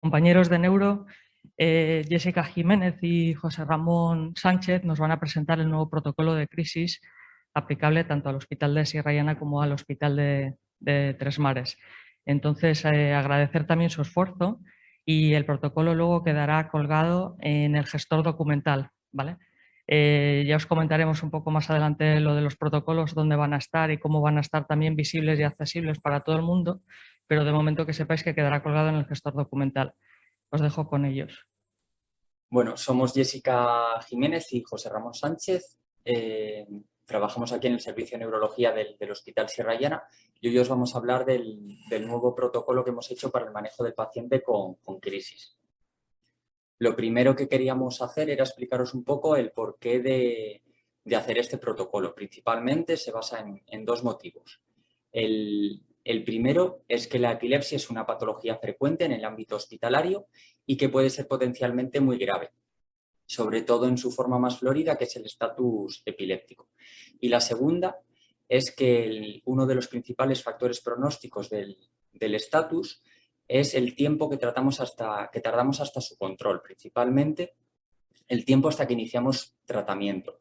Compañeros de Neuro, Jessica Jiménez y José Ramón Sánchez nos van a presentar el nuevo protocolo de crisis aplicable tanto al Hospital de Sierra Llana como al Hospital de Tres Mares. Entonces, agradecer también su esfuerzo y el protocolo luego quedará colgado en el gestor documental, ¿vale? Ya os comentaremos un poco más adelante lo de los protocolos, dónde van a estar y cómo van a estar también visibles y accesibles para todo el mundo, pero de momento que sepáis que quedará colgado en el gestor documental. Os dejo con ellos. Bueno, somos Jessica Jiménez y José Ramón Sánchez. Trabajamos aquí en el Servicio de Neurología del Hospital Sierra Llana y hoy os vamos a hablar del nuevo protocolo que hemos hecho para el manejo del paciente con crisis. Lo primero que queríamos hacer era explicaros un poco el porqué de hacer este protocolo. Principalmente se basa en dos motivos. El primero es que la epilepsia es una patología frecuente en el ámbito hospitalario y que puede ser potencialmente muy grave, sobre todo en su forma más florida, que es el estatus epiléptico. Y la segunda es que uno de los principales factores pronósticos del estatus es el tiempo que tardamos hasta su control, principalmente el tiempo hasta que iniciamos tratamiento.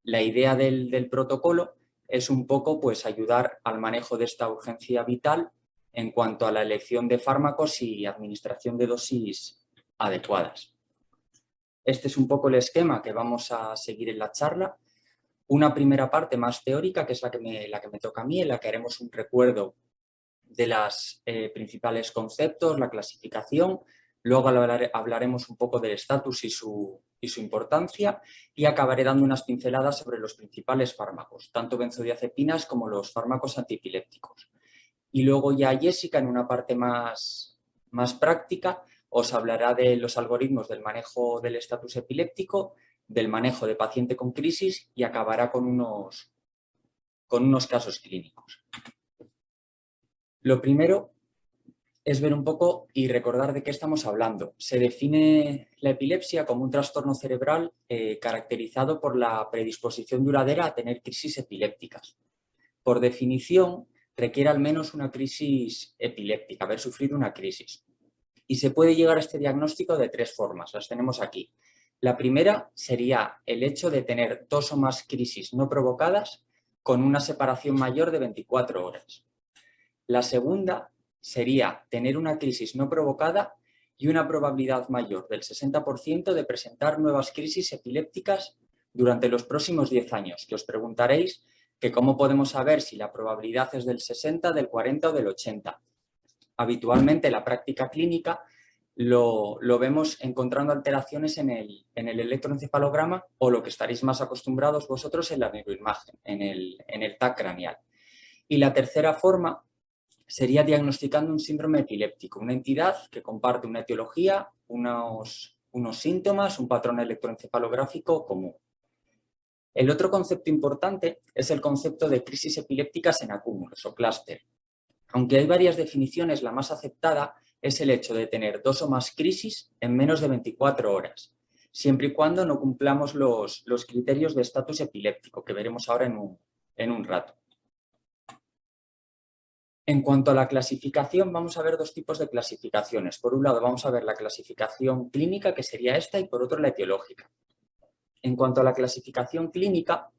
La idea del protocolo es un poco pues, ayudar al manejo de esta urgencia vital en cuanto a la elección de fármacos y administración de dosis adecuadas. Este es un poco el esquema que vamos a seguir en la charla. Una primera parte más teórica, que es la que me toca a mí, en la que haremos un recuerdo de los principales conceptos, la clasificación. Luego hablaremos un poco del estatus y su importancia y acabaré dando unas pinceladas sobre los principales fármacos, tanto benzodiazepinas como los fármacos antiepilépticos. Y luego ya Jessica, en una parte más práctica, os hablará de los algoritmos del manejo del estatus epiléptico, del manejo de paciente con crisis y acabará con unos casos clínicos. Lo primero es ver un poco y recordar de qué estamos hablando. Se define la epilepsia como un trastorno cerebral caracterizado por la predisposición duradera a tener crisis epilépticas. Por definición, requiere al menos una crisis epiléptica, haber sufrido una crisis. Y se puede llegar a este diagnóstico de tres formas, las tenemos aquí. La primera sería el hecho de tener dos o más crisis no provocadas con una separación mayor de 24 horas. La segunda sería tener una crisis no provocada y una probabilidad mayor del 60% de presentar nuevas crisis epilépticas durante los próximos 10 años, que os preguntaréis que cómo podemos saber si la probabilidad es del 60, del 40 o del 80. Habitualmente en la práctica clínica lo vemos encontrando alteraciones en el electroencefalograma o lo que estaréis más acostumbrados vosotros en la neuroimagen, en el TAC craneal. Y la tercera forma sería diagnosticando un síndrome epiléptico, una entidad que comparte una etiología, unos síntomas, un patrón electroencefalográfico común. El otro concepto importante es el concepto de crisis epilépticas en acúmulos o clúster. Aunque hay varias definiciones, la más aceptada es el hecho de tener dos o más crisis en menos de 24 horas, siempre y cuando no cumplamos los criterios de estatus epiléptico, que veremos ahora en un rato. En cuanto a la clasificación, vamos a ver dos tipos de clasificaciones. Por un lado, vamos a ver la clasificación clínica, que sería esta, y por otro la etiológica. En cuanto a la clasificación clínica,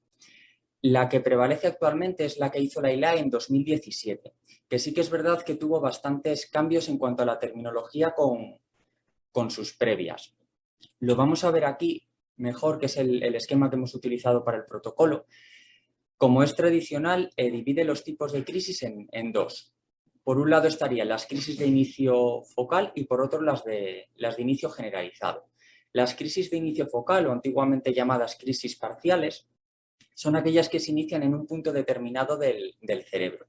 la que prevalece actualmente es la que hizo la ILAE en 2017, que sí que es verdad que tuvo bastantes cambios en cuanto a la terminología con sus previas. Lo vamos a ver aquí mejor, que es el esquema que hemos utilizado para el protocolo. Como es tradicional, divide los tipos de crisis en dos. Por un lado estarían las crisis de inicio focal y por otro las de inicio generalizado. Las crisis de inicio focal, o antiguamente llamadas crisis parciales, son aquellas que se inician en un punto determinado del cerebro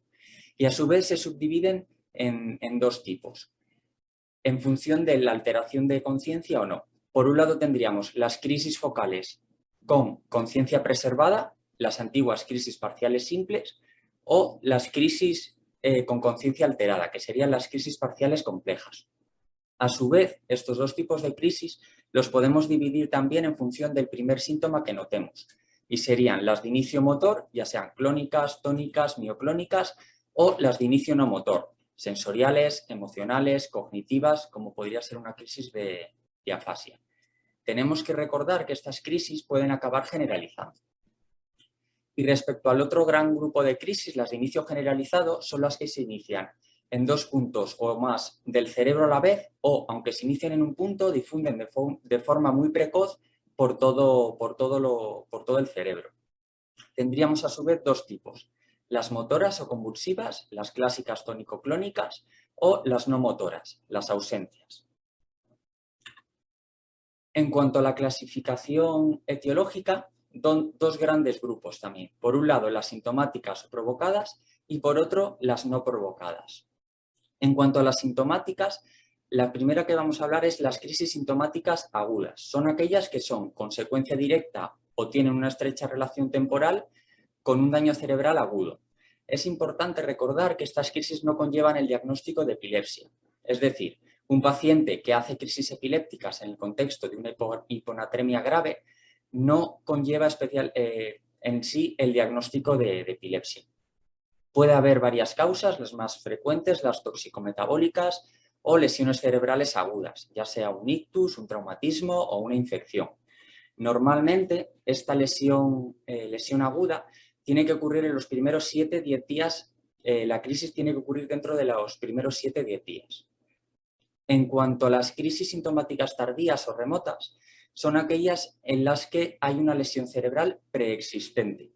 y a su vez se subdividen en dos tipos, en función de la alteración de conciencia o no. Por un lado tendríamos las crisis focales con conciencia preservada, las antiguas crisis parciales simples, o las crisis con conciencia alterada, que serían las crisis parciales complejas. A su vez, estos dos tipos de crisis los podemos dividir también en función del primer síntoma que notemos, y serían las de inicio motor, ya sean clónicas, tónicas, mioclónicas, o las de inicio no motor, sensoriales, emocionales, cognitivas, como podría ser una crisis de afasia. Tenemos que recordar que estas crisis pueden acabar generalizando. Y respecto al otro gran grupo de crisis, las de inicio generalizado, son las que se inician en 2 puntos o más del cerebro a la vez o, aunque se inician en un punto, difunden de forma muy precoz por todo el cerebro. Tendríamos a su vez 2 tipos, las motoras o convulsivas, las clásicas tónico-clónicas, o las no motoras, las ausencias. En cuanto a la clasificación etiológica, 2 grandes grupos también. Por un lado, las sintomáticas o provocadas y por otro, las no provocadas. En cuanto a las sintomáticas, la primera que vamos a hablar es las crisis sintomáticas agudas. Son aquellas que son consecuencia directa o tienen una estrecha relación temporal con un daño cerebral agudo. Es importante recordar que estas crisis no conllevan el diagnóstico de epilepsia. Es decir, un paciente que hace crisis epilépticas en el contexto de una hiponatremia grave no conlleva en sí el diagnóstico de epilepsia. Puede haber varias causas, las más frecuentes, las toxicometabólicas o lesiones cerebrales agudas, ya sea un ictus, un traumatismo o una infección. Normalmente, esta lesión aguda tiene que ocurrir en los primeros 7-10 días, la crisis tiene que ocurrir dentro de los primeros 7-10 días. En cuanto a las crisis sintomáticas tardías o remotas, son aquellas en las que hay una lesión cerebral preexistente.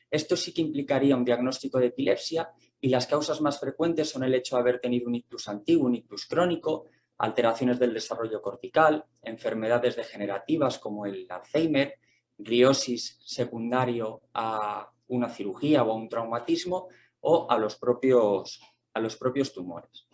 Esto sí que implicaría un diagnóstico de epilepsia y las causas más frecuentes son el hecho de haber tenido un ictus antiguo, un ictus crónico, alteraciones del desarrollo cortical, enfermedades degenerativas como el Alzheimer, gliosis secundario a una cirugía o a un traumatismo o a los propios tumores.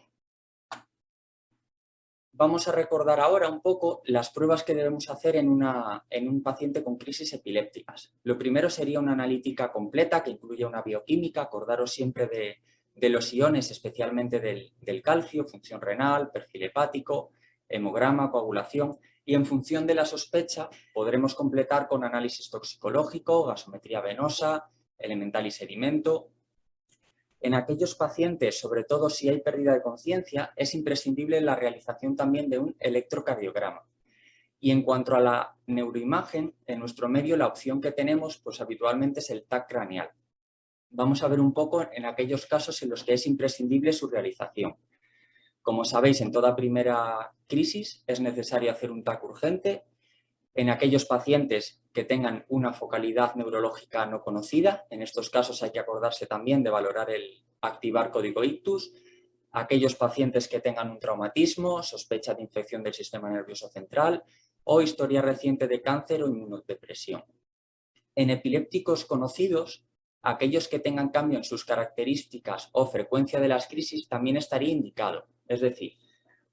Vamos a recordar ahora un poco las pruebas que debemos hacer en un paciente con crisis epilépticas. Lo primero sería una analítica completa que incluye una bioquímica, acordaros siempre de los iones, especialmente del calcio, función renal, perfil hepático, hemograma, coagulación, y en función de la sospecha podremos completar con análisis toxicológico, gasometría venosa, elemental y sedimento. En aquellos pacientes, sobre todo si hay pérdida de conciencia, es imprescindible la realización también de un electrocardiograma. Y en cuanto a la neuroimagen, en nuestro medio la opción que tenemos pues habitualmente es el TAC craneal. Vamos a ver un poco en aquellos casos en los que es imprescindible su realización. Como sabéis, en toda primera crisis es necesario hacer un TAC urgente. En aquellos pacientes que tengan una focalidad neurológica no conocida, en estos casos hay que acordarse también de valorar el activar código ictus. Aquellos pacientes que tengan un traumatismo, sospecha de infección del sistema nervioso central o historia reciente de cáncer o inmunodepresión. En epilépticos conocidos, aquellos que tengan cambio en sus características o frecuencia de las crisis también estaría indicado. Es decir,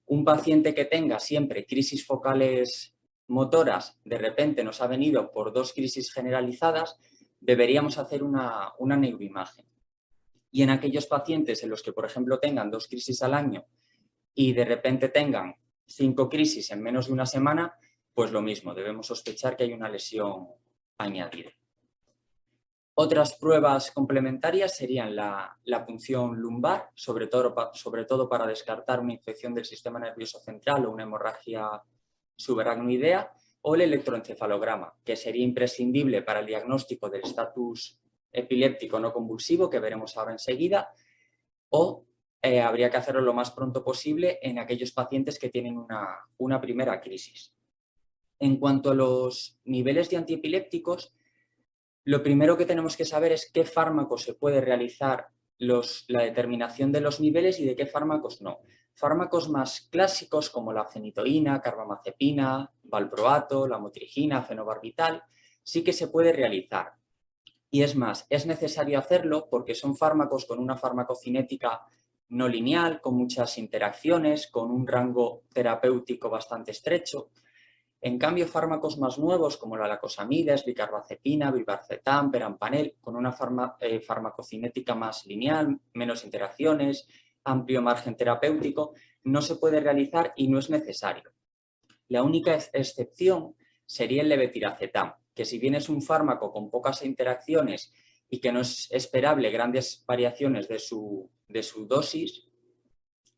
un paciente que tenga siempre crisis focales motoras, de repente nos ha venido por 2 crisis generalizadas, deberíamos hacer una neuroimagen. Y en aquellos pacientes en los que, por ejemplo, tengan 2 crisis al año y de repente tengan 5 crisis en menos de una semana, pues lo mismo, debemos sospechar que hay una lesión añadida. Otras pruebas complementarias serían la punción lumbar, sobre todo para descartar una infección del sistema nervioso central o una hemorragia subaracnoidea, o el electroencefalograma, que sería imprescindible para el diagnóstico del estatus epiléptico no convulsivo, que veremos ahora enseguida, o habría que hacerlo lo más pronto posible en aquellos pacientes que tienen una primera crisis. En cuanto a los niveles de antiepilépticos, lo primero que tenemos que saber es qué fármacos se puede realizar la determinación de los niveles y de qué fármacos no. Fármacos más clásicos como la fenitoína, carbamazepina, valproato, la motrigina, fenobarbital, sí que se puede realizar. Y es más, es necesario hacerlo porque son fármacos con una farmacocinética no lineal, con muchas interacciones, con un rango terapéutico bastante estrecho. En cambio, fármacos más nuevos como la lacosamidas, bicarbazepina, vibarcetam, perampanel, con una farmacocinética más lineal, menos interacciones, amplio margen terapéutico, no se puede realizar y no es necesario. La única excepción sería el levetiracetam, que si bien es un fármaco con pocas interacciones y que no es esperable grandes variaciones de su dosis,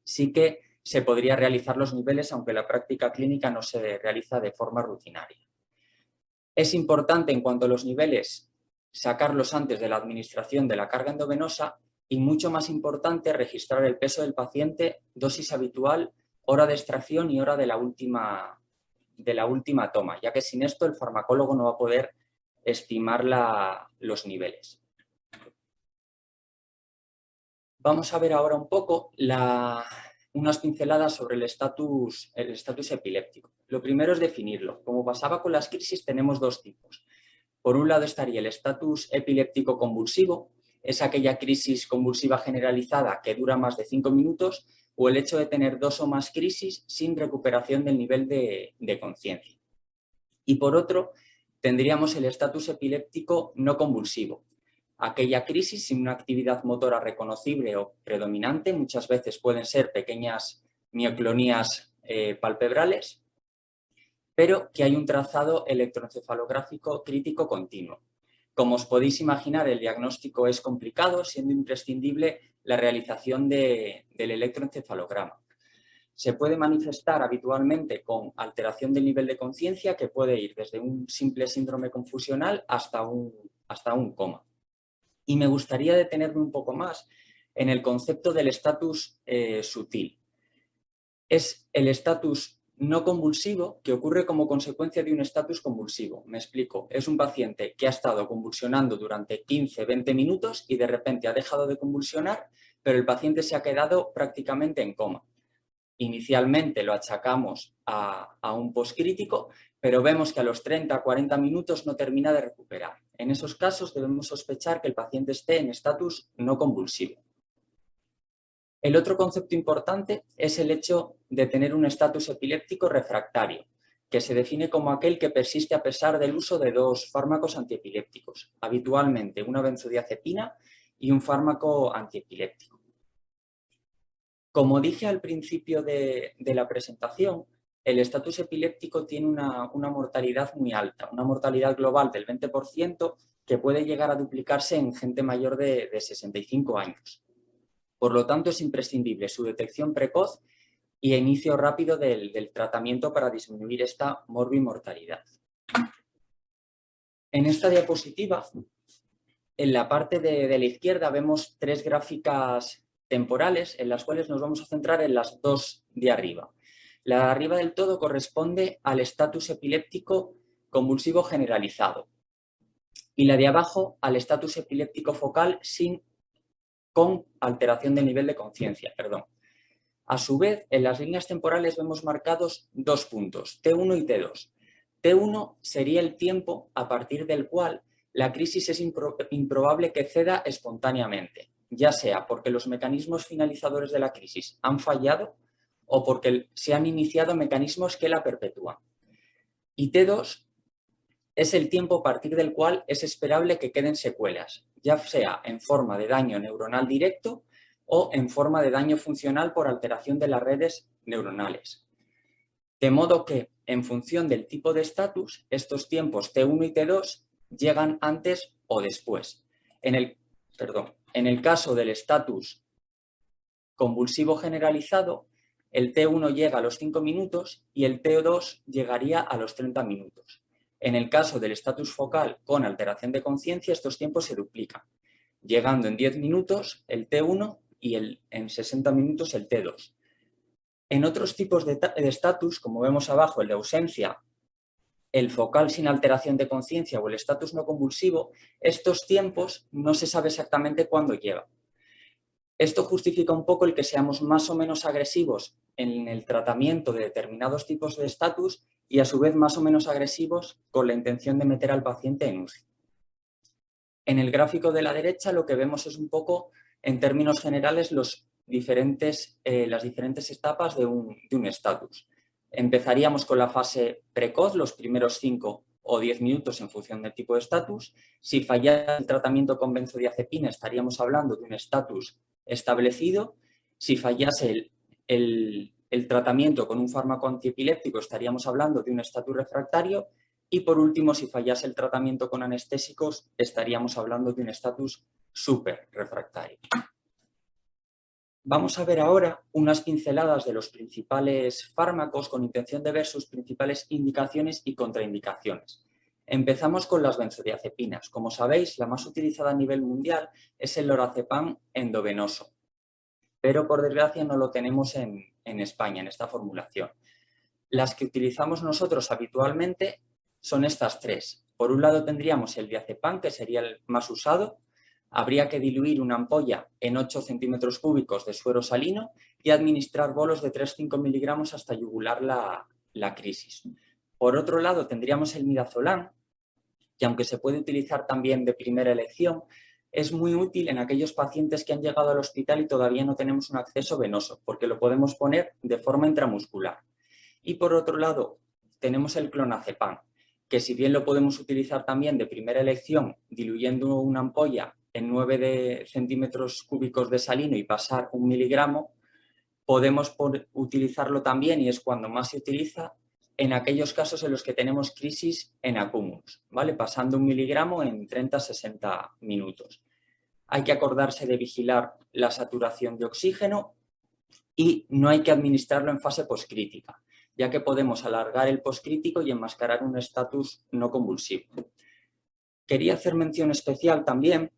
sí que se podría realizar los niveles, aunque la práctica clínica no se realiza de forma rutinaria. Es importante, en cuanto a los niveles, sacarlos antes de la administración de la carga endovenosa y, mucho más importante, registrar el peso del paciente, dosis habitual, hora de extracción y hora de la última toma, ya que sin esto el farmacólogo no va a poder estimar los niveles. Vamos a ver ahora un poco unas pinceladas sobre el estatus epiléptico. Lo primero es definirlo. Como pasaba con las crisis, tenemos dos tipos. Por un lado estaría el estatus epiléptico convulsivo, es aquella crisis convulsiva generalizada que dura más de 5 minutos, o el hecho de tener 2 o más crisis sin recuperación del nivel de conciencia. Y por otro, tendríamos el estatus epiléptico no convulsivo, aquella crisis sin una actividad motora reconocible o predominante, muchas veces pueden ser pequeñas mioclonías palpebrales, pero que hay un trazado electroencefalográfico crítico continuo. Como os podéis imaginar, el diagnóstico es complicado, siendo imprescindible la realización del electroencefalograma. Se puede manifestar habitualmente con alteración del nivel de conciencia, que puede ir desde un simple síndrome confusional hasta un coma. Y me gustaría detenerme un poco más en el concepto del estatus sutil. Es el estatus no convulsivo que ocurre como consecuencia de un estatus convulsivo. Me explico. Es un paciente que ha estado convulsionando durante 15-20 minutos y de repente ha dejado de convulsionar, pero el paciente se ha quedado prácticamente en coma. Inicialmente lo achacamos a un postcrítico, pero vemos que a los 30-40 minutos no termina de recuperar. En esos casos debemos sospechar que el paciente esté en estatus no convulsivo. El otro concepto importante es el hecho de tener un estatus epiléptico refractario, que se define como aquel que persiste a pesar del uso de 2 fármacos antiepilépticos, habitualmente una benzodiazepina y un fármaco antiepiléptico. Como dije al principio de la presentación, el estatus epiléptico tiene una mortalidad muy alta, una mortalidad global del 20%, que puede llegar a duplicarse en gente mayor de 65 años. Por lo tanto, es imprescindible su detección precoz y inicio rápido del tratamiento para disminuir esta morbimortalidad. En esta diapositiva, en la parte de la izquierda, vemos 3 gráficas temporales en las cuales nos vamos a centrar en las 2 de arriba. La de arriba del todo corresponde al estatus epiléptico convulsivo generalizado y la de abajo al estatus epiléptico focal con alteración del nivel de conciencia. A su vez, en las líneas temporales vemos marcados 2 puntos, T1 y T2. T1 sería el tiempo a partir del cual la crisis es improbable que ceda espontáneamente, ya sea porque los mecanismos finalizadores de la crisis han fallado o porque se han iniciado mecanismos que la perpetúan. Y T2 es el tiempo a partir del cual es esperable que queden secuelas, ya sea en forma de daño neuronal directo o en forma de daño funcional por alteración de las redes neuronales. De modo que, en función del tipo de estatus, estos tiempos T1 y T2 llegan antes o después. En el caso del estatus convulsivo generalizado, el T1 llega a los 5 minutos y el T2 llegaría a los 30 minutos. En el caso del estatus focal con alteración de conciencia, estos tiempos se duplican, llegando en 10 minutos el T1 y en 60 minutos el T2. En otros tipos de estatus, como vemos abajo, el de ausencia, el focal sin alteración de conciencia o el estatus no convulsivo, estos tiempos no se sabe exactamente cuándo llegan. Esto justifica un poco el que seamos más o menos agresivos en el tratamiento de determinados tipos de estatus y a su vez más o menos agresivos con la intención de meter al paciente en UCI. En el gráfico de la derecha lo que vemos es un poco, en términos generales, las diferentes etapas de un estatus. Empezaríamos con la fase precoz, los primeros 5 o 10 minutos en función del tipo de estatus. Si fallara el tratamiento con benzodiazepina, estaríamos hablando de un estatus establecido. Si fallase el tratamiento con un fármaco antiepiléptico, estaríamos hablando de un estatus refractario. Y por último, si fallase el tratamiento con anestésicos, estaríamos hablando de un estatus súper refractario. Vamos a ver ahora unas pinceladas de los principales fármacos con intención de ver sus principales indicaciones y contraindicaciones. Empezamos con las benzodiazepinas. Como sabéis, la más utilizada a nivel mundial es el lorazepam endovenoso, pero por desgracia no lo tenemos en España, en esta formulación. Las que utilizamos nosotros habitualmente son estas tres. Por un lado tendríamos el diazepam, que sería el más usado. Habría que diluir una ampolla en 8 centímetros cúbicos de suero salino y administrar bolos de 3-5 miligramos hasta yugular la crisis. Por otro lado tendríamos el midazolam, que aunque se puede utilizar también de primera elección, es muy útil en aquellos pacientes que han llegado al hospital y todavía no tenemos un acceso venoso, porque lo podemos poner de forma intramuscular. Y por otro lado, tenemos el clonazepam, que si bien lo podemos utilizar también de primera elección, diluyendo una ampolla en 9 centímetros cúbicos de salino y pasar 1 miligramo, podemos utilizarlo también, y es cuando más se utiliza, en aquellos casos en los que tenemos crisis en acúmulos, ¿vale? Pasando 1 miligramo en 30-60 minutos. Hay que acordarse de vigilar la saturación de oxígeno y no hay que administrarlo en fase poscrítica, ya que podemos alargar el poscrítico y enmascarar un estatus no convulsivo. Quería hacer mención especial también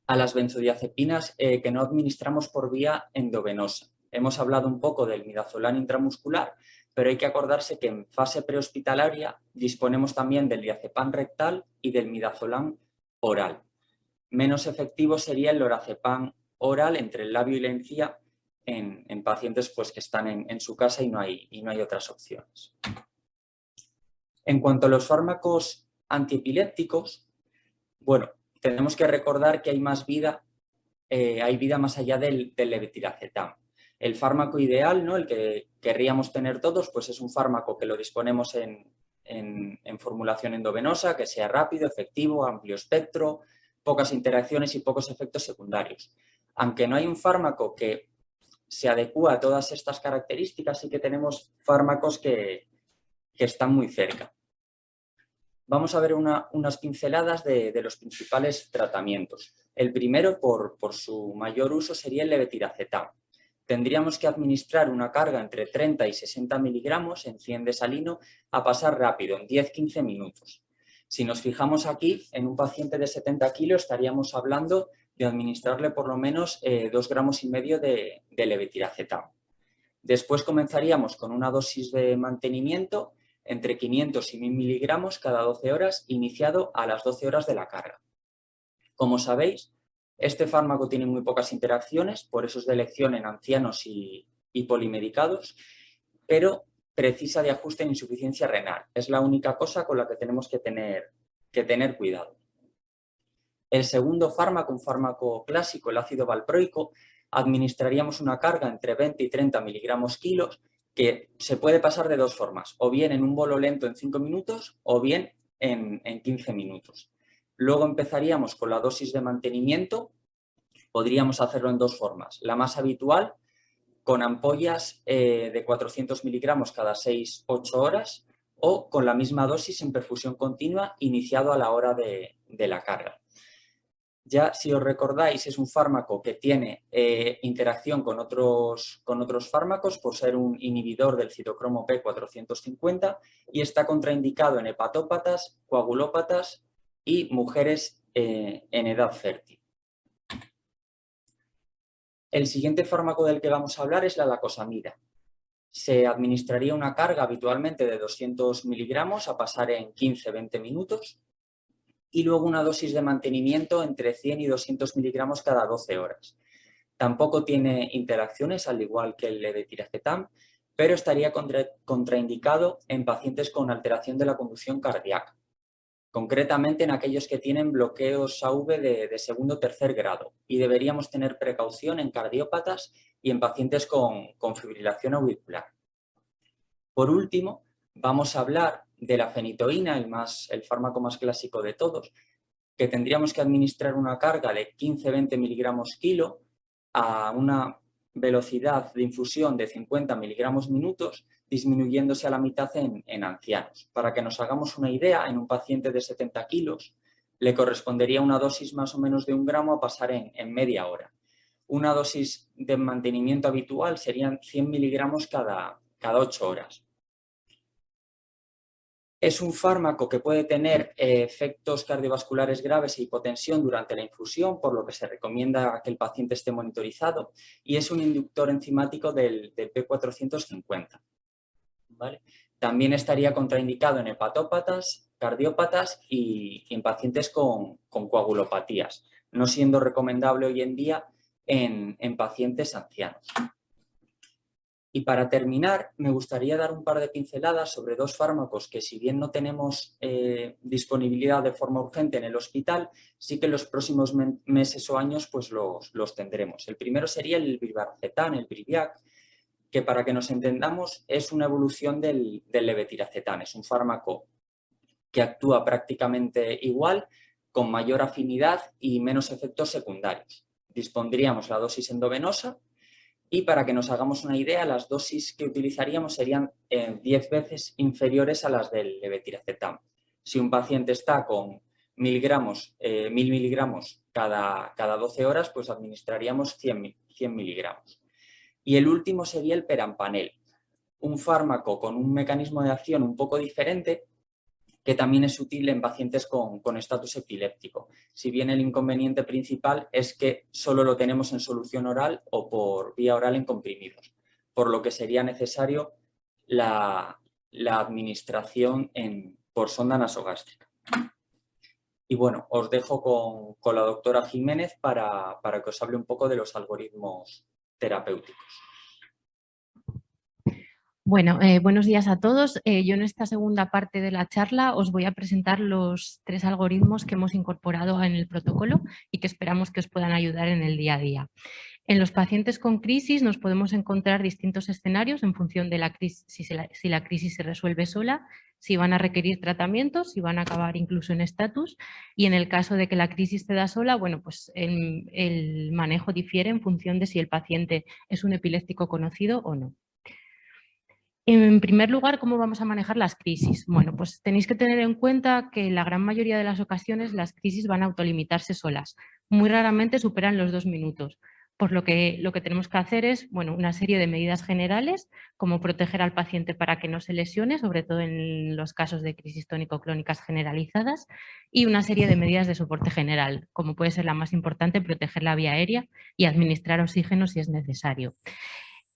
a las benzodiazepinas que no administramos por vía endovenosa. Hemos hablado un poco del midazolam intramuscular, pero hay que acordarse que en fase prehospitalaria disponemos también del diazepam rectal y del midazolam oral. Menos efectivo sería el lorazepam oral entre el labio y la encía en pacientes pues, que están en su casa y no hay otras opciones. En cuanto a los fármacos antiepilépticos, bueno, tenemos que recordar que hay vida más allá del levetiracetam. El fármaco ideal, ¿no? El que querríamos tener todos, pues es un fármaco que lo disponemos en formulación endovenosa, que sea rápido, efectivo, amplio espectro, pocas interacciones y pocos efectos secundarios. Aunque no hay un fármaco que se adecúa a todas estas características, sí que tenemos fármacos que están muy cerca. Vamos a ver unas pinceladas de los principales tratamientos. El primero, por su mayor uso, sería el levetiracetam. Tendríamos que administrar una carga entre 30 y 60 miligramos en 100 de salino a pasar rápido, en 10-15 minutos. Si nos fijamos aquí, en un paciente de 70 kilos estaríamos hablando de administrarle por lo menos 2,5 gramos de levetiracetam. Después comenzaríamos con una dosis de mantenimiento entre 500 y 1000 miligramos cada 12 horas, iniciado a las 12 horas de la carga. Como sabéis, este fármaco tiene muy pocas interacciones, por eso es de elección en ancianos y polimedicados, pero precisa de ajuste en insuficiencia renal. Es la única cosa con la que tenemos que tener cuidado. El segundo fármaco, un fármaco clásico, el ácido valproico, administraríamos una carga entre 20 y 30 miligramos kilos, que se puede pasar de dos formas, o bien en un bolo lento en 5 minutos o bien en 15 minutos. Luego empezaríamos con la dosis de mantenimiento, podríamos hacerlo en dos formas. La más habitual, con ampollas de 400 miligramos cada 6-8 horas, o con la misma dosis en perfusión continua iniciado a la hora de la carga. Ya, si os recordáis, es un fármaco que tiene interacción con otros fármacos por ser un inhibidor del citocromo P450 y está contraindicado en hepatópatas, coagulópatas y mujeres en edad fértil. El siguiente fármaco del que vamos a hablar es la lacosamida. Se administraría una carga habitualmente de 200 miligramos a pasar en 15-20 minutos. Y luego una dosis de mantenimiento entre 100 y 200 miligramos cada 12 horas. Tampoco tiene interacciones, al igual que el levetiracetam, pero estaría contraindicado en pacientes con alteración de la conducción cardíaca, concretamente en aquellos que tienen bloqueos AV de segundo o tercer grado, y deberíamos tener precaución en cardiópatas y en pacientes con fibrilación auricular. Por último, vamos a hablar de la fenitoína, el fármaco más clásico de todos, que tendríamos que administrar una carga de 15-20 miligramos kilo a una velocidad de infusión de 50 miligramos minutos, disminuyéndose a la mitad en ancianos. Para que nos hagamos una idea, en un paciente de 70 kilos le correspondería una dosis más o menos de 1 gramo a pasar en media hora. Una dosis de mantenimiento habitual serían 100 miligramos cada 8 horas. Es un fármaco que puede tener efectos cardiovasculares graves e hipotensión durante la infusión, por lo que se recomienda que el paciente esté monitorizado, y es un inductor enzimático del P450. ¿Vale? También estaría contraindicado en hepatópatas, cardiópatas y en pacientes con coagulopatías, no siendo recomendable hoy en día en pacientes ancianos. Y para terminar, me gustaría dar un par de pinceladas sobre dos fármacos que, si bien no tenemos disponibilidad de forma urgente en el hospital, sí que en los próximos meses o años pues los tendremos. El primero sería el Brivaracetam, el Briviac, que, para que nos entendamos, es una evolución del levetiracetam. Es un fármaco que actúa prácticamente igual, con mayor afinidad y menos efectos secundarios. Dispondríamos la dosis endovenosa. Y, para que nos hagamos una idea, las dosis que utilizaríamos serían 10 veces inferiores a las del levetiracetam. Si un paciente está con 1000 miligramos cada 12 horas, pues administraríamos 100 miligramos. Y el último sería el perampanel, un fármaco con un mecanismo de acción un poco diferente, que también es útil en pacientes con estatus epiléptico. Si bien el inconveniente principal es que solo lo tenemos en solución oral o por vía oral en comprimidos, por lo que sería necesario la administración por sonda nasogástrica. Y bueno, os dejo con la doctora Jiménez para que os hable un poco de los algoritmos terapéuticos. Bueno, buenos días a todos. Yo en esta segunda parte de la charla os voy a presentar los 3 algoritmos que hemos incorporado en el protocolo y que esperamos que os puedan ayudar en el día a día. En los pacientes con crisis nos podemos encontrar distintos escenarios en función de la crisis, si la crisis se resuelve sola, si van a requerir tratamientos, si van a acabar incluso en estatus, y en el caso de que la crisis se da sola, bueno, pues el manejo difiere en función de si el paciente es un epiléptico conocido o no. En primer lugar, ¿cómo vamos a manejar las crisis? Bueno, pues tenéis que tener en cuenta que en la gran mayoría de las ocasiones las crisis van a autolimitarse solas. Muy raramente superan los 2 minutos. Por lo que tenemos que hacer es, bueno, una serie de medidas generales, como proteger al paciente para que no se lesione, sobre todo en los casos de crisis tónico-clónicas generalizadas, y una serie de medidas de soporte general, como puede ser la más importante, proteger la vía aérea y administrar oxígeno si es necesario.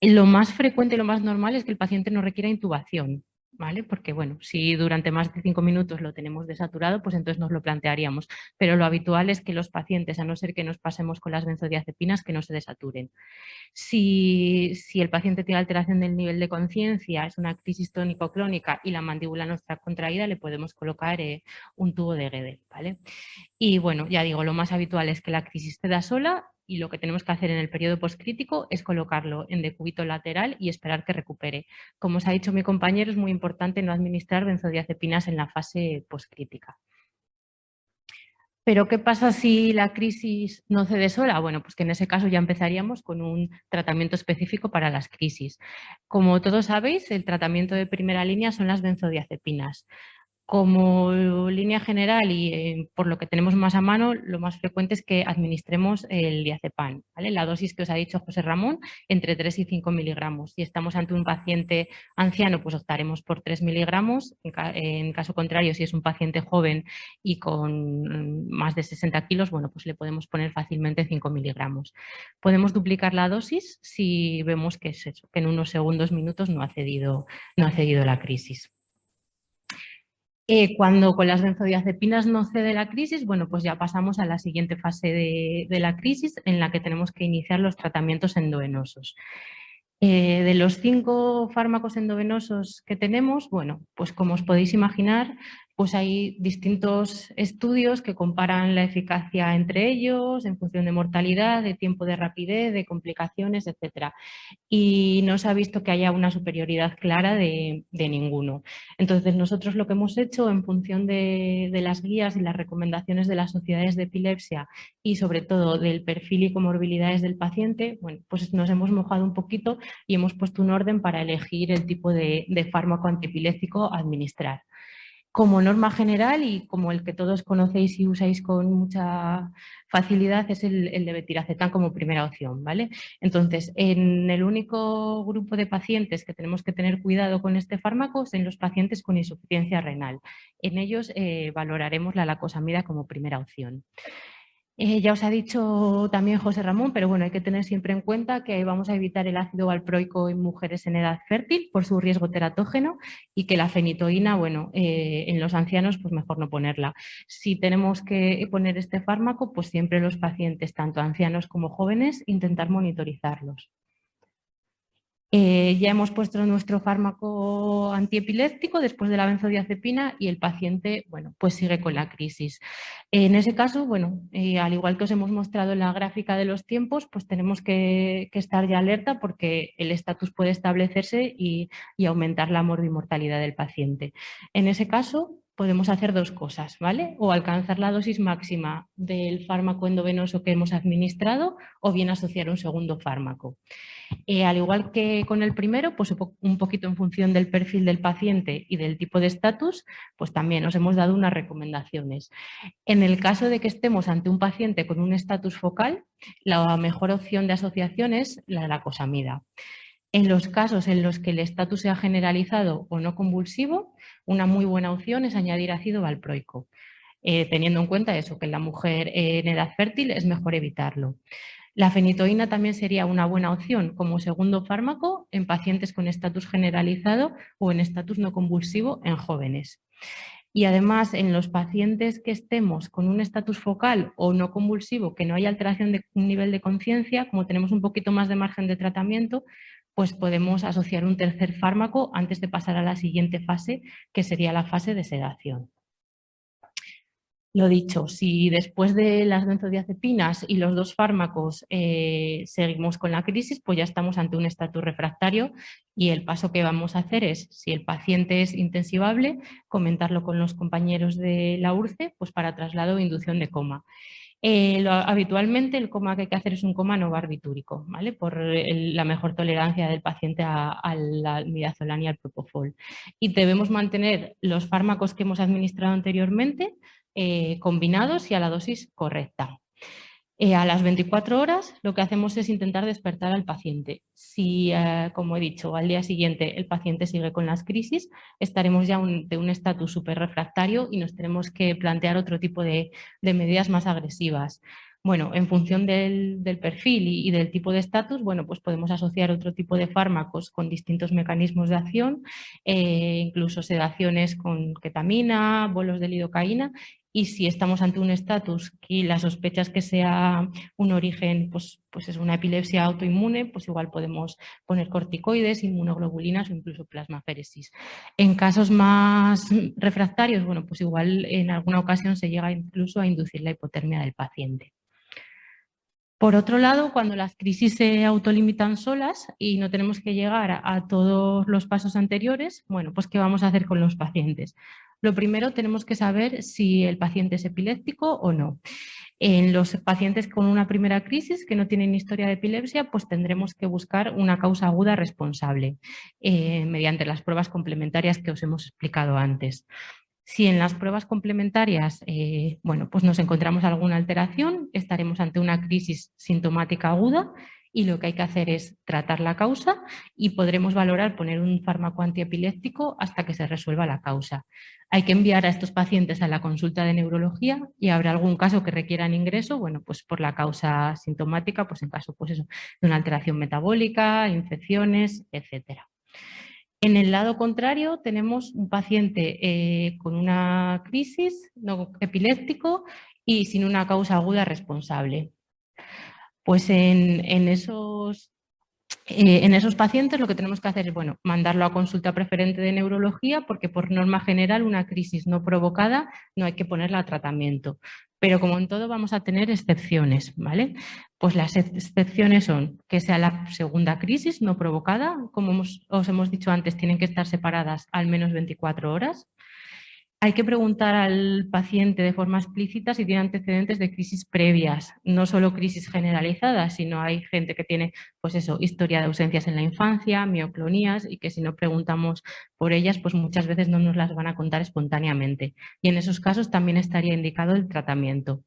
Lo más frecuente y lo más normal es que el paciente no requiera intubación, ¿vale? Porque, bueno, si durante más de 5 minutos lo tenemos desaturado, pues entonces nos lo plantearíamos. Pero lo habitual es que los pacientes, a no ser que nos pasemos con las benzodiazepinas, que no se desaturen. Si el paciente tiene alteración del nivel de conciencia, es una crisis tónico-clónica y la mandíbula no está contraída, le podemos colocar un tubo de Guedel, ¿vale? Y bueno, ya digo, lo más habitual es que la crisis se da sola y lo que tenemos que hacer en el periodo postcrítico es colocarlo en decúbito lateral y esperar que recupere. Como os ha dicho mi compañero, es muy importante no administrar benzodiazepinas en la fase postcrítica. ¿Pero qué pasa si la crisis no cede sola? Bueno, pues que en ese caso ya empezaríamos con un tratamiento específico para las crisis. Como todos sabéis, el tratamiento de primera línea son las benzodiazepinas. Como línea general y por lo que tenemos más a mano, lo más frecuente es que administremos el diazepam, ¿vale? La dosis que os ha dicho José Ramón, entre 3 y 5 miligramos. Si estamos ante un paciente anciano, pues optaremos por 3 miligramos. En caso contrario, si es un paciente joven y con más de 60 kilos, bueno, pues le podemos poner fácilmente 5 miligramos. Podemos duplicar la dosis si vemos que es eso, que en unos segundos, minutos no ha cedido la crisis. Cuando con las benzodiazepinas no cede la crisis, bueno, pues ya pasamos a la siguiente fase de la crisis, en la que tenemos que iniciar los tratamientos endovenosos. De los 5 fármacos endovenosos que tenemos, bueno, pues como os podéis imaginar, pues hay distintos estudios que comparan la eficacia entre ellos en función de mortalidad, de tiempo de rapidez, de complicaciones, etcétera. Y no se ha visto que haya una superioridad clara de ninguno. Entonces, nosotros lo que hemos hecho en función de las guías y las recomendaciones de las sociedades de epilepsia y sobre todo del perfil y comorbilidades del paciente, bueno, pues nos hemos mojado un poquito y hemos puesto un orden para elegir el tipo de fármaco antiepiléptico a administrar. Como norma general y como el que todos conocéis y usáis con mucha facilidad es el levetiracetam como primera opción, ¿vale? Entonces, en el único grupo de pacientes que tenemos que tener cuidado con este fármaco es en los pacientes con insuficiencia renal. En ellos valoraremos la lacosamida como primera opción. Ya os ha dicho también José Ramón, pero bueno, hay que tener siempre en cuenta que vamos a evitar el ácido valproico en mujeres en edad fértil por su riesgo teratógeno y que la fenitoína, bueno, en los ancianos pues mejor no ponerla. Si tenemos que poner este fármaco, pues siempre los pacientes, tanto ancianos como jóvenes, intentar monitorizarlos. Ya hemos puesto nuestro fármaco antiepiléptico después de la benzodiazepina y el paciente, bueno, pues sigue con la crisis. En ese caso, bueno, al igual que os hemos mostrado en la gráfica de los tiempos, pues tenemos que estar ya alerta porque el estatus puede establecerse y aumentar la morbimortalidad del paciente. En ese caso, podemos hacer dos cosas, ¿vale? O alcanzar la dosis máxima del fármaco endovenoso que hemos administrado o bien asociar un segundo fármaco. Al igual que con el primero, pues un poquito en función del perfil del paciente y del tipo de estatus, pues también os hemos dado unas recomendaciones. En el caso de que estemos ante un paciente con un estatus focal, la mejor opción de asociación es la lacosamida. En los casos en los que el estatus sea generalizado o no convulsivo, una muy buena opción es añadir ácido valproico. Teniendo en cuenta eso, que en la mujer en edad fértil es mejor evitarlo. La fenitoína también sería una buena opción como segundo fármaco en pacientes con estatus generalizado o en estatus no convulsivo en jóvenes. Y además, en los pacientes que estemos con un estatus focal o no convulsivo, que no haya alteración de un nivel de conciencia, como tenemos un poquito más de margen de tratamiento, pues podemos asociar un tercer fármaco antes de pasar a la siguiente fase, que sería la fase de sedación. Lo dicho, si después de las benzodiazepinas y los dos fármacos seguimos con la crisis, pues ya estamos ante un estatus refractario y el paso que vamos a hacer es, si el paciente es intensivable, comentarlo con los compañeros de la URCE pues para traslado o inducción de coma. Habitualmente el coma que hay que hacer es un coma no barbitúrico, ¿vale? Por la mejor tolerancia del paciente a la midazolam y al propofol. Y debemos mantener los fármacos que hemos administrado anteriormente combinados y a la dosis correcta. A las 24 horas lo que hacemos es intentar despertar al paciente. Si, como he dicho, al día siguiente el paciente sigue con las crisis, estaremos ya de un estatus súper refractario y nos tenemos que plantear otro tipo de medidas más agresivas. Bueno, en función del perfil y del tipo de estatus, bueno, pues podemos asociar otro tipo de fármacos con distintos mecanismos de acción, incluso sedaciones con ketamina, bolos de lidocaína. Y si estamos ante un estatus y la sospecha es que sea un origen, pues es una epilepsia autoinmune, pues igual podemos poner corticoides, inmunoglobulinas o incluso plasmaféresis. En casos más refractarios, bueno, pues igual en alguna ocasión se llega incluso a inducir la hipotermia del paciente. Por otro lado, cuando las crisis se autolimitan solas y no tenemos que llegar a todos los pasos anteriores, bueno, pues ¿qué vamos a hacer con los pacientes? Lo primero, tenemos que saber si el paciente es epiléptico o no. En los pacientes con una primera crisis que no tienen historia de epilepsia, pues tendremos que buscar una causa aguda responsable mediante las pruebas complementarias que os hemos explicado antes. Si en las pruebas complementarias bueno, pues nos encontramos alguna alteración, estaremos ante una crisis sintomática aguda y lo que hay que hacer es tratar la causa y podremos valorar poner un fármaco antiepiléptico hasta que se resuelva la causa. Hay que enviar a estos pacientes a la consulta de neurología y habrá algún caso que requieran ingreso, bueno, pues por la causa sintomática, pues en caso pues eso, de una alteración metabólica, infecciones, etcétera. En el lado contrario tenemos un paciente con una crisis no epiléptico y sin una causa aguda responsable. Pues en esos pacientes lo que tenemos que hacer es bueno, mandarlo a consulta preferente de neurología porque por norma general una crisis no provocada no hay que ponerla a tratamiento. Pero como en todo vamos a tener excepciones, ¿vale? Pues las excepciones son que sea la segunda crisis no provocada, como os hemos dicho antes, tienen que estar separadas al menos 24 horas. Hay que preguntar al paciente de forma explícita si tiene antecedentes de crisis previas, no solo crisis generalizadas, sino hay gente que tiene, pues eso, historia de ausencias en la infancia, mioclonías, y que si no preguntamos por ellas, pues muchas veces no nos las van a contar espontáneamente. Y en esos casos también estaría indicado el tratamiento.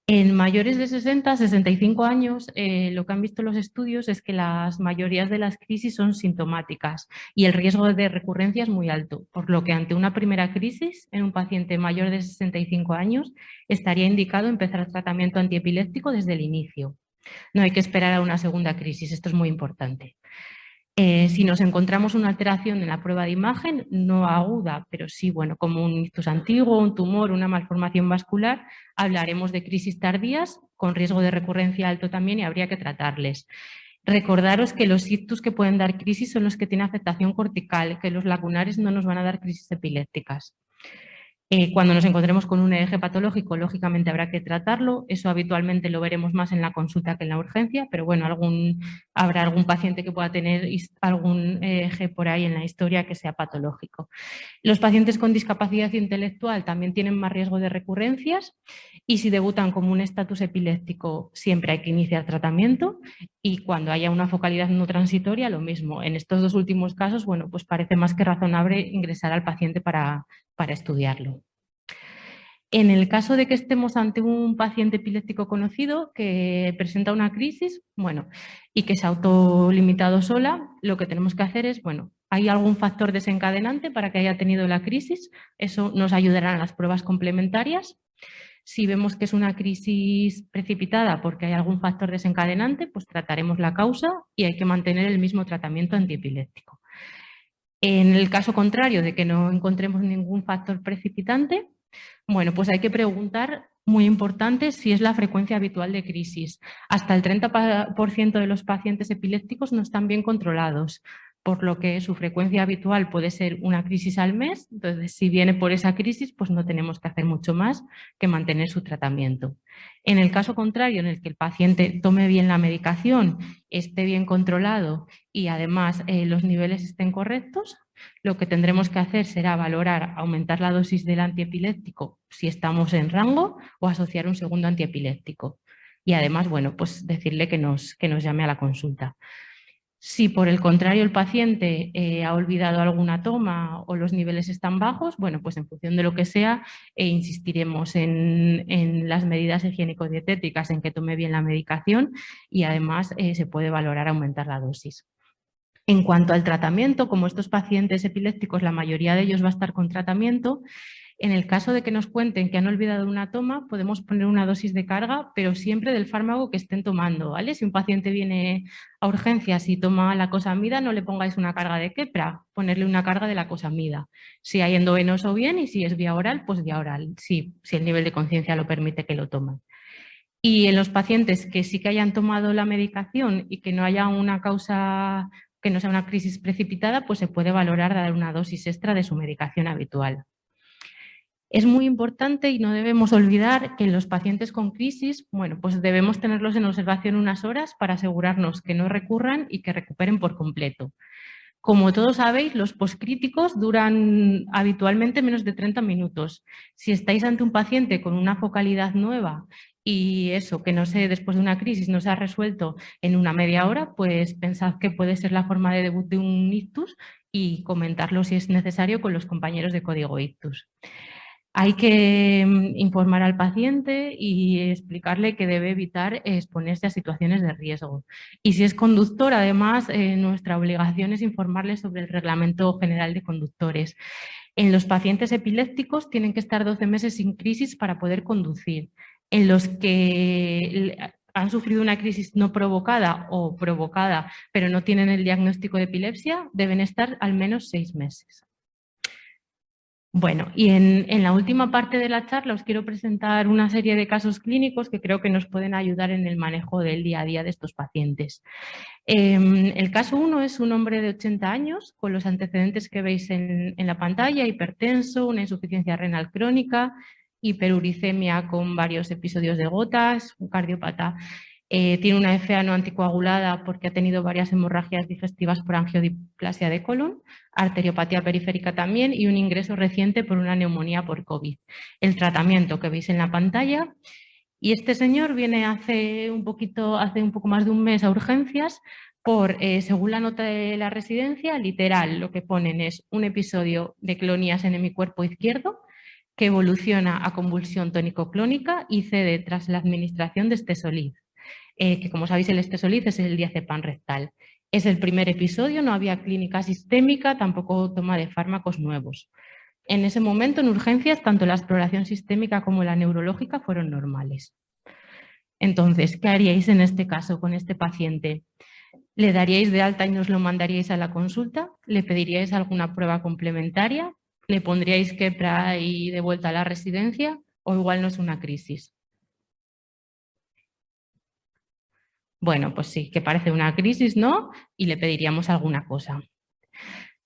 En mayores de 60, 65 años, lo que han visto los estudios es que las mayorías de las crisis son sintomáticas y el riesgo de recurrencia es muy alto, por lo que ante una primera crisis en un paciente mayor de 65 años estaría indicado empezar el tratamiento antiepiléptico desde el inicio. No hay que esperar a una segunda crisis, esto es muy importante. Si nos encontramos una alteración en la prueba de imagen, no aguda, pero sí, bueno, como un ictus antiguo, un tumor, una malformación vascular, hablaremos de crisis tardías con riesgo de recurrencia alto también y habría que tratarles. Recordaros que los ictus que pueden dar crisis son los que tienen afectación cortical, que los lacunares no nos van a dar crisis epilépticas. Cuando nos encontremos con un eje patológico, lógicamente habrá que tratarlo. Eso habitualmente lo veremos más en la consulta que en la urgencia, pero bueno, habrá algún paciente que pueda tener algún eje por ahí en la historia que sea patológico. Los pacientes con discapacidad intelectual también tienen más riesgo de recurrencias y si debutan como un estatus epiléptico siempre hay que iniciar tratamiento y cuando haya una focalidad no transitoria lo mismo. En estos dos últimos casos, bueno, pues parece más que razonable ingresar al paciente para estudiarlo. En el caso de que estemos ante un paciente epiléptico conocido que presenta una crisis, bueno, y que se ha autolimitado sola, lo que tenemos que hacer es, bueno, ¿hay algún factor desencadenante para que haya tenido la crisis? Eso nos ayudará en las pruebas complementarias. Si vemos que es una crisis precipitada porque hay algún factor desencadenante, pues trataremos la causa y hay que mantener el mismo tratamiento antiepiléptico. En el caso contrario de que no encontremos ningún factor precipitante, bueno, pues hay que preguntar, muy importante, si es la frecuencia habitual de crisis. Hasta el 30% de los pacientes epilépticos no están bien controlados, por lo que su frecuencia habitual puede ser una crisis al mes. Entonces, si viene por esa crisis, pues no tenemos que hacer mucho más que mantener su tratamiento. En el caso contrario, en el que el paciente tome bien la medicación, esté bien controlado y además los niveles estén correctos, lo que tendremos que hacer será valorar aumentar la dosis del antiepiléptico si estamos en rango o asociar un segundo antiepiléptico. Y además, bueno, pues decirle que nos llame a la consulta. Si por el contrario el paciente ha olvidado alguna toma o los niveles están bajos, bueno, pues en función de lo que sea, insistiremos en las medidas higiénico-dietéticas, en que tome bien la medicación y además se puede valorar aumentar la dosis. En cuanto al tratamiento, como estos pacientes epilépticos, la mayoría de ellos va a estar con tratamiento, en el caso de que nos cuenten que han olvidado una toma, podemos poner una dosis de carga, pero siempre del fármaco que estén tomando, ¿vale? Si un paciente viene a urgencias y toma la cosamida, no le pongáis una carga de Keppra, ponerle una carga de la cosamida. Si hay endovenoso, bien, y si es vía oral, pues vía oral, si el nivel de conciencia lo permite que lo tomen. Y en los pacientes que sí que hayan tomado la medicación y que no haya una causa, que no sea una crisis precipitada, pues se puede valorar dar una dosis extra de su medicación habitual. Es muy importante y no debemos olvidar que en los pacientes con crisis, bueno, pues debemos tenerlos en observación unas horas para asegurarnos que no recurran y que recuperen por completo. Como todos sabéis, los poscríticos duran habitualmente menos de 30 minutos. Si estáis ante un paciente con una focalidad nueva y eso, que no sé, después de una crisis no se ha resuelto en una media hora, pues pensad que puede ser la forma de debut de un ictus y comentarlo si es necesario con los compañeros de código ictus. Hay que informar al paciente y explicarle que debe evitar exponerse a situaciones de riesgo. Y si es conductor, además, nuestra obligación es informarle sobre el Reglamento General de Conductores. En los pacientes epilépticos tienen que estar 12 meses sin crisis para poder conducir. En los que han sufrido una crisis no provocada o provocada, pero no tienen el diagnóstico de epilepsia, deben estar al menos 6 meses. Bueno, y en la última parte de la charla os quiero presentar una serie de casos clínicos que creo que nos pueden ayudar en el manejo del día a día de estos pacientes. El caso 1 es un hombre de 80 años con los antecedentes que veis en la pantalla: hipertenso, una insuficiencia renal crónica, hiperuricemia con varios episodios de gotas, un cardiópata. Tiene una FA no anticoagulada porque ha tenido varias hemorragias digestivas por angiodiplasia de colon, arteriopatía periférica también y un ingreso reciente por una neumonía por COVID. El tratamiento que veis en la pantalla. Y este señor viene hace un poco más de un mes a urgencias por, según la nota de la residencia, literal, lo que ponen es un episodio de clonías en hemicuerpo izquierdo que evoluciona a convulsión tónico-clónica y cede tras la administración de Stesoliz, que como sabéis el Stesoliz es el diazepam rectal. Es el primer episodio, no había clínica sistémica, tampoco toma de fármacos nuevos. En ese momento, en urgencias, tanto la exploración sistémica como la neurológica fueron normales. Entonces, ¿qué haríais en este caso con este paciente? ¿Le daríais de alta y nos lo mandaríais a la consulta? ¿Le pediríais alguna prueba complementaria? ¿Le pondríais Keppra y de vuelta a la residencia? ¿O igual no es una crisis? Bueno, pues sí, que parece una crisis, ¿no? Y le pediríamos alguna cosa.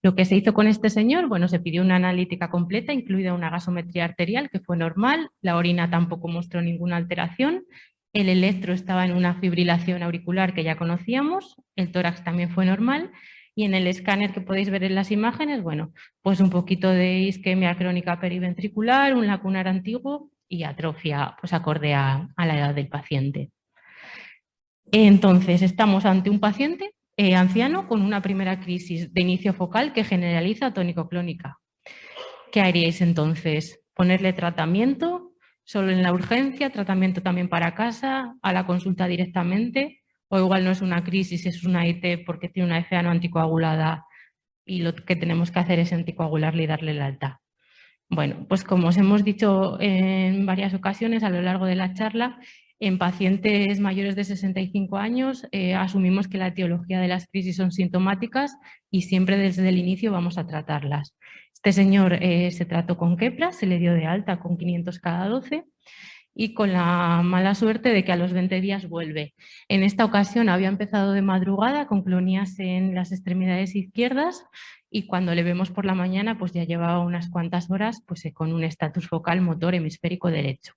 Lo que se hizo con este señor, bueno, se pidió una analítica completa, incluida una gasometría arterial, que fue normal, la orina tampoco mostró ninguna alteración, el electro estaba en una fibrilación auricular que ya conocíamos, el tórax también fue normal, y en el escáner que podéis ver en las imágenes, bueno, pues un poquito de isquemia crónica periventricular, un lacunar antiguo y atrofia, pues acorde a la edad del paciente. Entonces, estamos ante un paciente anciano con una primera crisis de inicio focal que generaliza tónico-clónica. ¿Qué haríais entonces? ¿Ponerle tratamiento solo en la urgencia, tratamiento también para casa, a la consulta directamente? O igual no es una crisis, es una IT porque tiene una FA no anticoagulada y lo que tenemos que hacer es anticoagularle y darle la alta. Bueno, pues como os hemos dicho en varias ocasiones a lo largo de la charla, en pacientes mayores de 65 años asumimos que la etiología de las crisis son sintomáticas y siempre desde el inicio vamos a tratarlas. Este señor se trató con Keppra, se le dio de alta con 500 cada 12 y con la mala suerte de que a los 20 días vuelve. En esta ocasión había empezado de madrugada con clonías en las extremidades izquierdas y cuando le vemos por la mañana pues ya llevaba unas cuantas horas pues, con un estatus focal motor hemisférico derecho.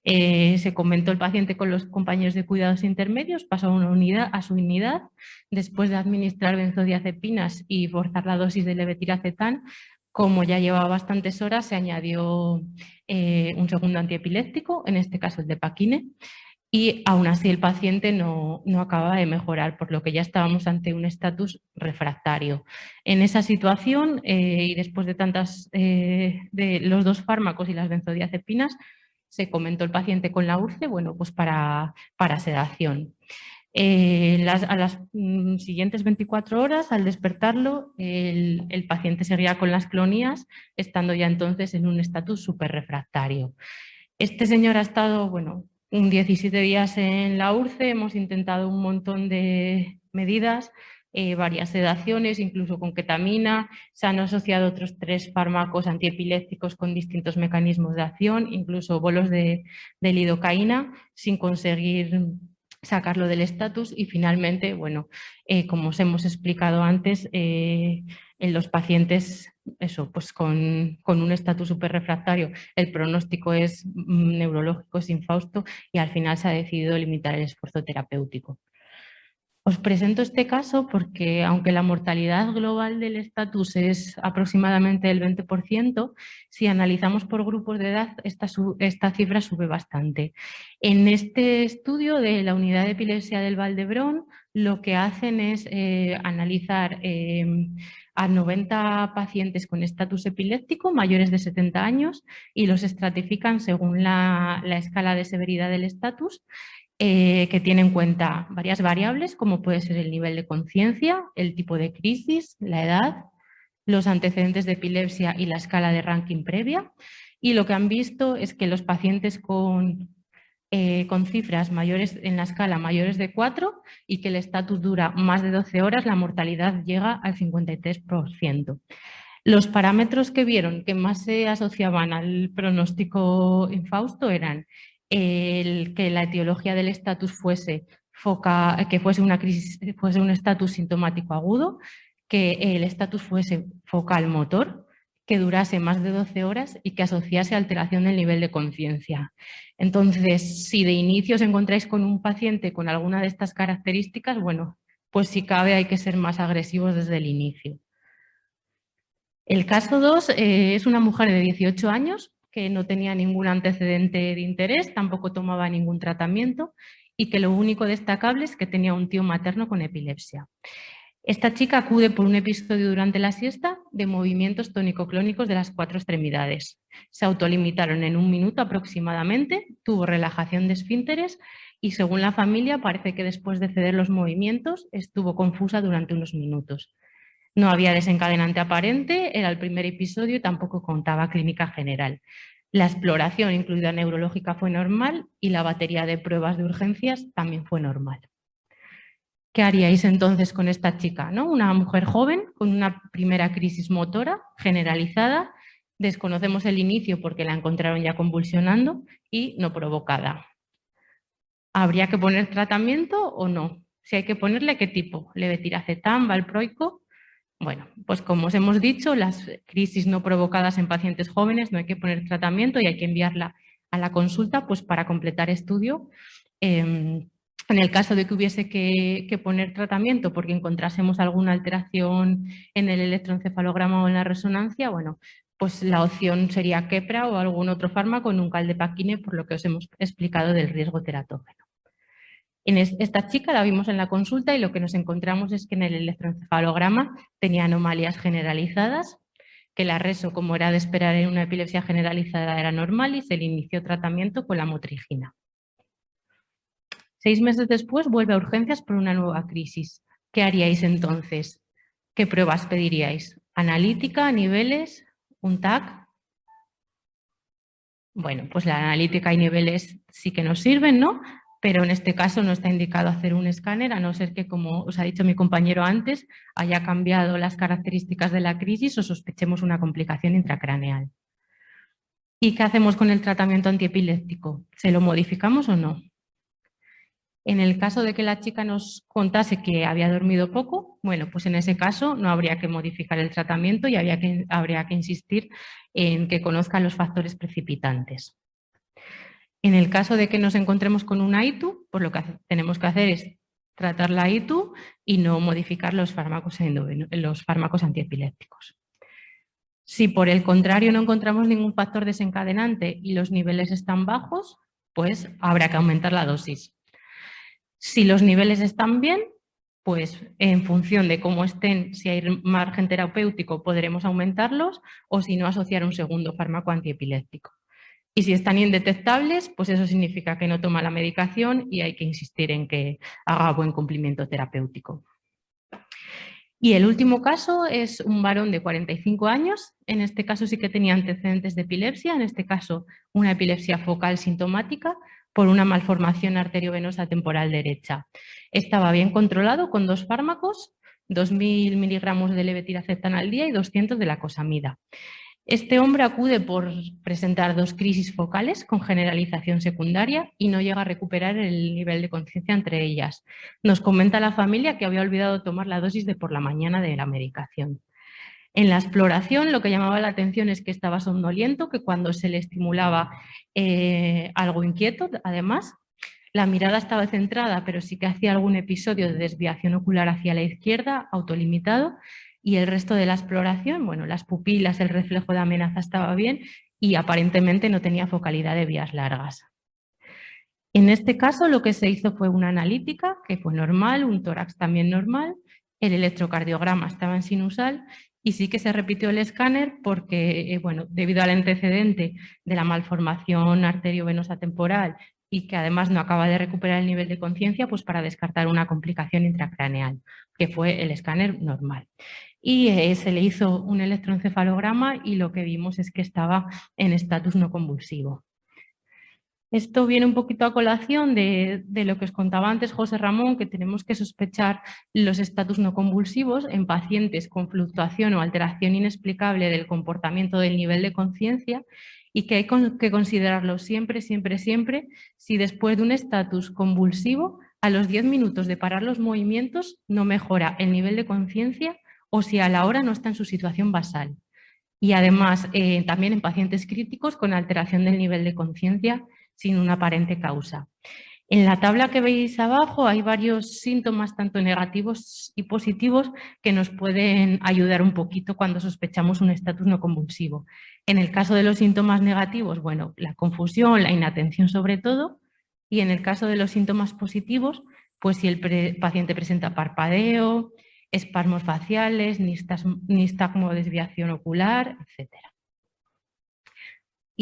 Se comentó el paciente con los compañeros de cuidados intermedios, pasó a su unidad, después de administrar benzodiazepinas y forzar la dosis de levetiracetam, como ya llevaba bastantes horas, se añadió un segundo antiepiléptico, en este caso el de Paquine, y aún así el paciente no acababa de mejorar, por lo que ya estábamos ante un estatus refractario. En esa situación, y después de los dos fármacos y las benzodiazepinas, se comentó el paciente con la URCE, bueno, pues para sedación. A las siguientes 24 horas, al despertarlo, el paciente seguía con las clonías, estando ya entonces en un estatus súper refractario. Este señor ha estado, bueno, 17 días en la URCE, hemos intentado un montón de medidas, varias sedaciones, incluso con ketamina, se han asociado otros 3 fármacos antiepilépticos con distintos mecanismos de acción, incluso bolos de lidocaína, sin conseguir sacarlo del estatus y finalmente, bueno, como os hemos explicado antes, en los pacientes eso, pues con un estatus súper refractario, el pronóstico es neurológico, es infausto y al final se ha decidido limitar el esfuerzo terapéutico. Os presento este caso porque aunque la mortalidad global del estatus es aproximadamente el 20%, si analizamos por grupos de edad esta cifra sube bastante. En este estudio de la unidad de epilepsia del Vall d'Hebron lo que hacen es analizar a 90 pacientes con estatus epiléptico mayores de 70 años y los estratifican según la escala de severidad del estatus, que tiene en cuenta varias variables como puede ser el nivel de conciencia, el tipo de crisis, la edad, los antecedentes de epilepsia y la escala de ranking previa. Y lo que han visto es que los pacientes con cifras mayores en la escala mayores de 4 y que el estatus dura más de 12 horas, la mortalidad llega al 53%. Los parámetros que vieron que más se asociaban al pronóstico infausto eran que la etiología del estatus fuese una crisis, fuese un estatus sintomático agudo, que el estatus fuese focal motor, que durase más de 12 horas y que asociase alteración del nivel de conciencia. Entonces, si de inicio os encontráis con un paciente con alguna de estas características, bueno, pues si cabe hay que ser más agresivos desde el inicio. El caso 2 es una mujer de 18 años que no tenía ningún antecedente de interés, tampoco tomaba ningún tratamiento y que lo único destacable es que tenía un tío materno con epilepsia. Esta chica acude por un episodio durante la siesta de movimientos tónico-clónicos de las 4 extremidades. Se autolimitaron en 1 minuto aproximadamente, tuvo relajación de esfínteres y según la familia parece que después de ceder los movimientos estuvo confusa durante unos minutos. No había desencadenante aparente, era el primer episodio y tampoco contaba clínica general. La exploración, incluida neurológica, fue normal y la batería de pruebas de urgencias también fue normal. ¿Qué haríais entonces con esta chica, ¿no? Una mujer joven con una primera crisis motora generalizada, desconocemos el inicio porque la encontraron ya convulsionando y no provocada. ¿Habría que poner tratamiento o no? Si hay que ponerle, ¿qué tipo? ¿Levetiracetam, valproico? Bueno, pues como os hemos dicho, las crisis no provocadas en pacientes jóvenes no hay que poner tratamiento y hay que enviarla a la consulta pues, para completar estudio. En el caso de que hubiese que poner tratamiento porque encontrásemos alguna alteración en el electroencefalograma o en la resonancia, bueno, pues la opción sería Keppra o algún otro fármaco, nunca el de Paquine, por lo que os hemos explicado del riesgo teratógeno. Esta chica la vimos en la consulta y lo que nos encontramos es que en el electroencefalograma tenía anomalías generalizadas, que la reso, como era de esperar en una epilepsia generalizada, era normal y se le inició tratamiento con la motrigina. 6 meses después vuelve a urgencias por una nueva crisis. ¿Qué haríais entonces? ¿Qué pruebas pediríais? ¿Analítica, niveles, un TAC? Bueno, pues la analítica y niveles sí que nos sirven, ¿no? Pero en este caso no está indicado hacer un escáner, a no ser que, como os ha dicho mi compañero antes, haya cambiado las características de la crisis o sospechemos una complicación intracraneal. ¿Y qué hacemos con el tratamiento antiepiléptico? ¿Se lo modificamos o no? En el caso de que la chica nos contase que había dormido poco, bueno, pues en ese caso no habría que modificar el tratamiento y habría que insistir en que conozcan los factores precipitantes. En el caso de que nos encontremos con una ITU, pues lo que tenemos que hacer es tratar la ITU y no modificar los fármacos antiepilépticos. Si por el contrario no encontramos ningún factor desencadenante y los niveles están bajos, pues habrá que aumentar la dosis. Si los niveles están bien, pues en función de cómo estén, si hay margen terapéutico, podremos aumentarlos o si no, asociar un segundo fármaco antiepiléptico. Y si están indetectables, pues eso significa que no toma la medicación y hay que insistir en que haga buen cumplimiento terapéutico. Y el último caso es un varón de 45 años. En este caso sí que tenía antecedentes de epilepsia, en este caso una epilepsia focal sintomática por una malformación arteriovenosa temporal derecha. Estaba bien controlado con 2 fármacos, 2.000 miligramos de levetiracetam al día y 200 de lacosamida. Este hombre acude por presentar 2 crisis focales con generalización secundaria y no llega a recuperar el nivel de conciencia entre ellas. Nos comenta la familia que había olvidado tomar la dosis de por la mañana de la medicación. En la exploración lo que llamaba la atención es que estaba somnoliento, que cuando se le estimulaba algo inquieto, además. La mirada estaba centrada, pero sí que hacía algún episodio de desviación ocular hacia la izquierda, autolimitado, y el resto de la exploración, bueno, las pupilas, el reflejo de amenaza estaba bien y aparentemente no tenía focalidad de vías largas. En este caso lo que se hizo fue una analítica, que fue normal, un tórax también normal, el electrocardiograma estaba en sinusal y sí que se repitió el escáner porque, bueno, debido al antecedente de la malformación arteriovenosa temporal y que además no acaba de recuperar el nivel de conciencia, pues para descartar una complicación intracraneal, que fue el escáner normal. Y se le hizo un electroencefalograma y lo que vimos es que estaba en estatus no convulsivo. Esto viene un poquito a colación de lo que os contaba antes José Ramón, que tenemos que sospechar los estatus no convulsivos en pacientes con fluctuación o alteración inexplicable del comportamiento del nivel de conciencia y que hay que considerarlo siempre, siempre, siempre, si después de un estatus convulsivo, a los 10 minutos de parar los movimientos no mejora el nivel de conciencia o si a la hora no está en su situación basal. y además también en pacientes críticos con alteración del nivel de conciencia sin una aparente causa. En la tabla que veis abajo hay varios síntomas, tanto negativos y positivos, que nos pueden ayudar un poquito cuando sospechamos un estatus no convulsivo. En el caso de los síntomas negativos, bueno, la confusión, la inatención sobre todo, y en el caso de los síntomas positivos, pues si el paciente presenta parpadeo, espasmos faciales, nistagmo, desviación ocular, etcétera.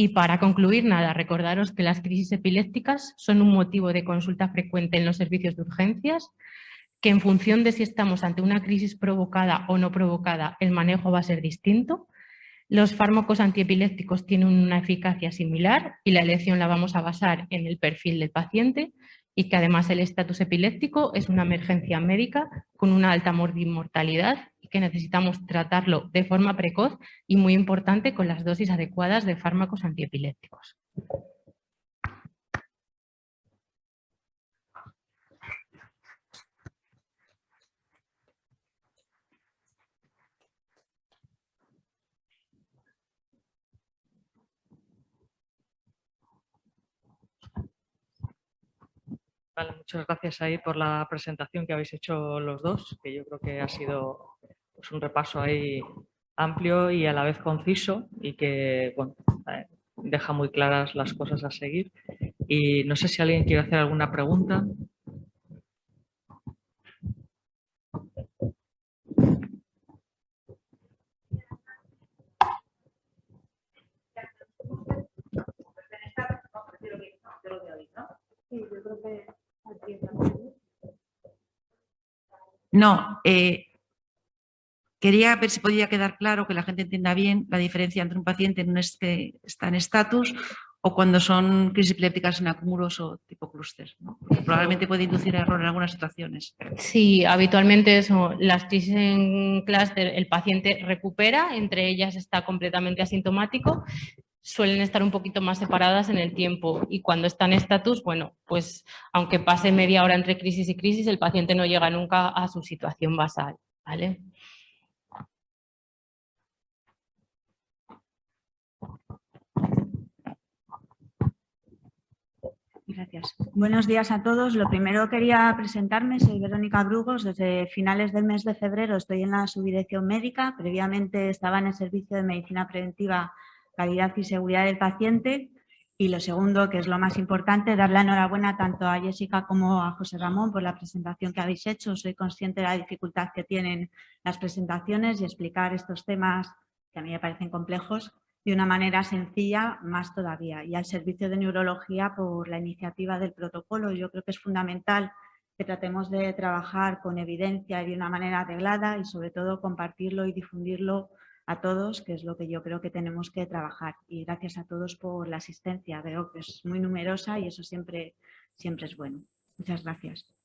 Y para concluir, nada, recordaros que las crisis epilépticas son un motivo de consulta frecuente en los servicios de urgencias, que en función de si estamos ante una crisis provocada o no provocada, el manejo va a ser distinto. Los fármacos antiepilépticos tienen una eficacia similar y la elección la vamos a basar en el perfil del paciente, y que además el estatus epiléptico es una emergencia médica con una alta mortalidad y que necesitamos tratarlo de forma precoz y, muy importante, con las dosis adecuadas de fármacos antiepilépticos. Vale, muchas gracias ahí por la presentación que habéis hecho los dos, que yo creo que ha sido pues, un repaso ahí amplio y a la vez conciso y que bueno, deja muy claras las cosas a seguir. Y no sé si alguien quiere hacer alguna pregunta. No, quería ver si podía quedar claro, que la gente entienda bien la diferencia entre un paciente que está en estatus o cuando son crisis epilépticas en acúmulos o tipo clúster, ¿no? Porque probablemente puede inducir a error en algunas situaciones. Sí, habitualmente eso, las crisis en clúster, el paciente recupera, entre ellas está completamente asintomático, suelen estar un poquito más separadas en el tiempo, y cuando está en estatus, bueno, pues aunque pase media hora entre crisis y crisis, el paciente no llega nunca a su situación basal, ¿vale? Gracias. Buenos días a todos. Lo primero quería presentarme, soy Verónica Brugos. Desde finales del mes de febrero estoy en la subdirección médica. Previamente estaba en el servicio de medicina preventiva, calidad y seguridad del paciente. Y lo segundo, que es lo más importante, dar la enhorabuena tanto a Jessica como a José Ramón por la presentación que habéis hecho. Soy consciente de la dificultad que tienen las presentaciones y explicar estos temas que a mí me parecen complejos de una manera sencilla, más todavía. Y al servicio de neurología por la iniciativa del protocolo. Yo creo que es fundamental que tratemos de trabajar con evidencia y de una manera arreglada, y sobre todo compartirlo y difundirlo a todos, que es lo que yo creo que tenemos que trabajar. Y gracias a todos por la asistencia. Veo que es muy numerosa y eso siempre es bueno. Muchas gracias.